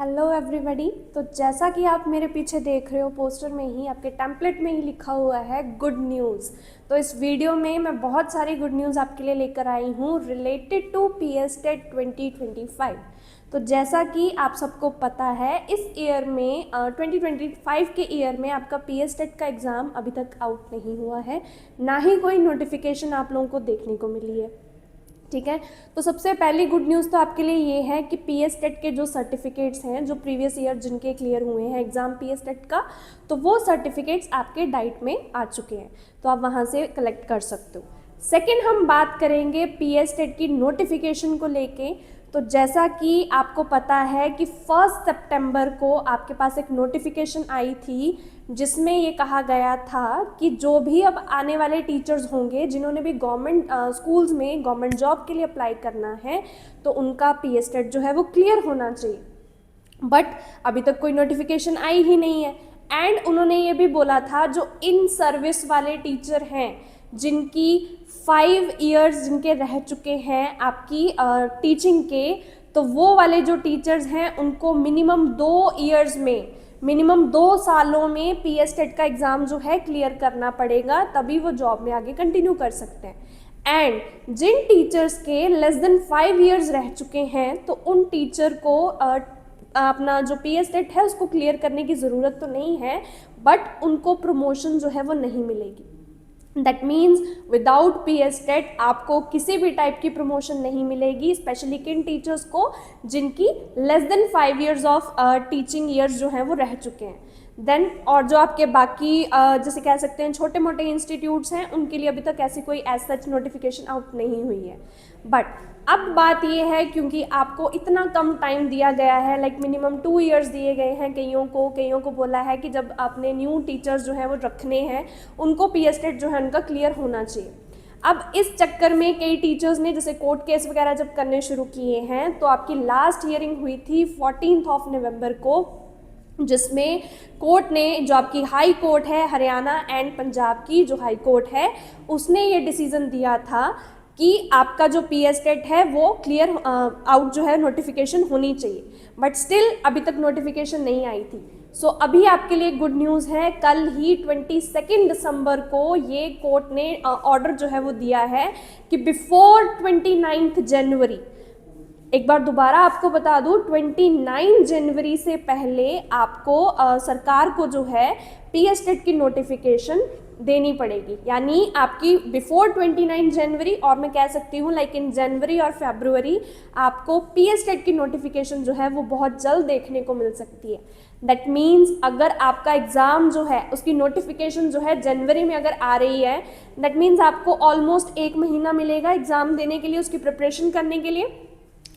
Hello everybody. तो जैसा कि आप मेरे पीछे देख रहे हो पोस्टर में ही आपके टेम्पलेट में ही लिखा हुआ है गुड न्यूज़। तो इस वीडियो में मैं बहुत सारी गुड न्यूज़ आपके लिए लेकर आई हूँ रिलेटेड टू पीएस टेट 2025। तो जैसा कि आप सबको पता है इस ईयर में 2025 के ईयर में आपका पीएस टेट का एग्ज़ाम अभी तक आउट नहीं हुआ है, ना ही कोई नोटिफिकेशन आप लोगों को देखने को मिली है। ठीक है, तो सबसे पहली गुड न्यूज़ तो आपके लिए ये है कि पीएस टेट के जो सर्टिफिकेट्स हैं, जो प्रीवियस ईयर जिनके क्लियर हुए हैं एग्ज़ाम पीएस टेट का, तो वो सर्टिफिकेट्स आपके डाइट में आ चुके हैं, तो आप वहाँ से कलेक्ट कर सकते हो। सेकेंड, हम बात करेंगे पीएस टेट की नोटिफिकेशन को लेके। तो जैसा कि आपको पता है कि 1 सितंबर को आपके पास एक नोटिफिकेशन आई थी जिसमें ये कहा गया था कि जो भी अब आने वाले टीचर्स होंगे जिन्होंने भी गवर्नमेंट स्कूल्स में गवर्नमेंट जॉब के लिए अप्लाई करना है तो उनका पीएस टेट जो है वो क्लियर होना चाहिए। बट अभी तक कोई नोटिफिकेशन आई ही नहीं है। एंड उन्होंने ये भी बोला था जो इन सर्विस वाले टीचर हैं जिनकी 5 इयर्स जिनके रह चुके हैं आपकी टीचिंग के, तो वो वाले जो टीचर्स हैं उनको मिनिमम 2 सालों में पीएस टेट का एग्ज़ाम जो है क्लियर करना पड़ेगा, तभी वो जॉब में आगे कंटिन्यू कर सकते हैं। एंड जिन टीचर्स के लेस देन 5 इयर्स रह चुके हैं तो उन टीचर को अपना जो पीएस टेट है उसको क्लियर करने की ज़रूरत तो नहीं है, बट उनको प्रमोशन जो है वो नहीं मिलेगी। That means without PS TET आपको किसी भी टाइप की प्रमोशन नहीं मिलेगी, स्पेशली किन टीचर्स को जिनकी less than 5 years of teaching years जो हैं वो रह चुके हैं। देन और जो आपके बाकी जैसे कह सकते हैं छोटे मोटे इंस्टीट्यूट्स हैं उनके लिए अभी तक ऐसी कोई एज सच नोटिफिकेशन आउट नहीं हुई है। बट अब बात ये है क्योंकि आपको इतना कम टाइम दिया गया है, लाइक मिनिमम 2 इयर्स दिए गए हैं कईयों को बोला है कि जब आपने न्यू टीचर्स जो हैं वो रखने हैं उनको पीएस टेट जो है उनका क्लियर होना चाहिए। अब इस चक्कर में कई टीचर्स ने जैसे कोर्ट केस वगैरह जब करने शुरू किए हैं तो आपकी लास्ट हियरिंग हुई थी 14 नवंबर को, जिसमें कोर्ट ने जो आपकी हाई कोर्ट है हरियाणा एंड पंजाब की जो हाई कोर्ट है उसने ये डिसीजन दिया था कि आपका जो पीएस टेट है वो क्लियर आउट जो है नोटिफिकेशन होनी चाहिए। बट स्टिल अभी तक नोटिफिकेशन नहीं आई थी। सो अभी आपके लिए गुड न्यूज़ है, कल ही 22 दिसंबर को ये कोर्ट ने ऑर्डर जो है वो दिया है कि बिफोर 29 जनवरी, एक बार दोबारा आपको बता दूं 29 जनवरी से पहले आपको सरकार को जो है पीएस टेट की नोटिफिकेशन देनी पड़ेगी। यानी आपकी बिफोर 29 जनवरी, और मैं कह सकती हूँ लाइक इन जनवरी और फरवरी, आपको पीएस टेट की नोटिफिकेशन जो है वो बहुत जल्द देखने को मिल सकती है। दैट मीन्स अगर आपका एग्ज़ाम जो है उसकी नोटिफिकेशन जो है जनवरी में अगर आ रही है, दैट मीन्स आपको ऑलमोस्ट 1 महीना मिलेगा एग्ज़ाम देने के लिए, उसकी प्रिपरेशन करने के लिए।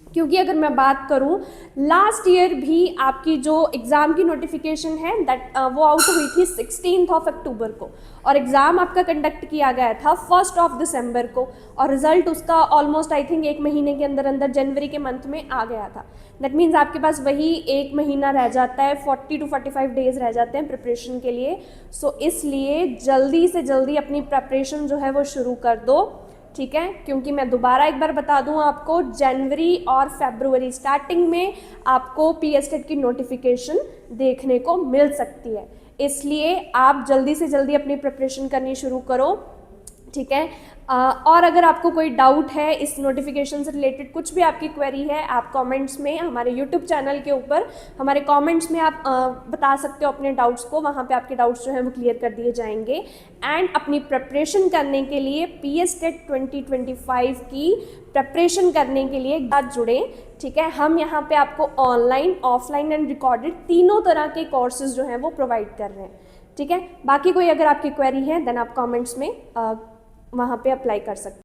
क्योंकि अगर मैं बात करूं लास्ट ईयर भी आपकी जो एग्ज़ाम की नोटिफिकेशन है दैट वो आउट हुई थी 16 अक्टूबर को, और एग्ज़ाम आपका कंडक्ट किया गया था 1 दिसंबर को, और रिज़ल्ट उसका ऑलमोस्ट आई थिंक 1 महीने के अंदर अंदर जनवरी के मंथ में आ गया था। दैट मीन्स आपके पास वही 1 महीना रह जाता है, 40 to 45 डेज़ रह जाते हैं प्रिपरेशन के लिए। सो इसलिए जल्दी से जल्दी अपनी प्रिपरेशन जो है वो शुरू कर दो, ठीक है। क्योंकि मैं दोबारा एक बार बता दूं आपको, जनवरी और फरवरी स्टार्टिंग में आपको पीएस टेट की नोटिफिकेशन देखने को मिल सकती है, इसलिए आप जल्दी से जल्दी अपनी प्रिपरेशन करनी शुरू करो, ठीक है। और अगर आपको कोई डाउट है इस नोटिफिकेशन से रिलेटेड, कुछ भी आपकी क्वेरी है, आप कमेंट्स में हमारे यूट्यूब चैनल के ऊपर हमारे कमेंट्स में आप बता सकते हो अपने डाउट्स को, वहाँ पे आपके डाउट्स जो हैं वो क्लियर कर दिए जाएंगे। एंड अपनी प्रिपरेशन करने के लिए पीएस टेट 2025 की प्रिपरेशन करने के लिए साथ जुड़ें, ठीक है। हम यहाँ पे आपको ऑनलाइन, ऑफलाइन एंड रिकॉर्डेड तीनों तरह के कोर्सेज जो हैं वो प्रोवाइड कर रहे हैं, ठीक है। बाकी कोई अगर आपकी क्वेरी है देन आप कमेंट्स में वहाँ पे अप्लाई कर सकते हैं।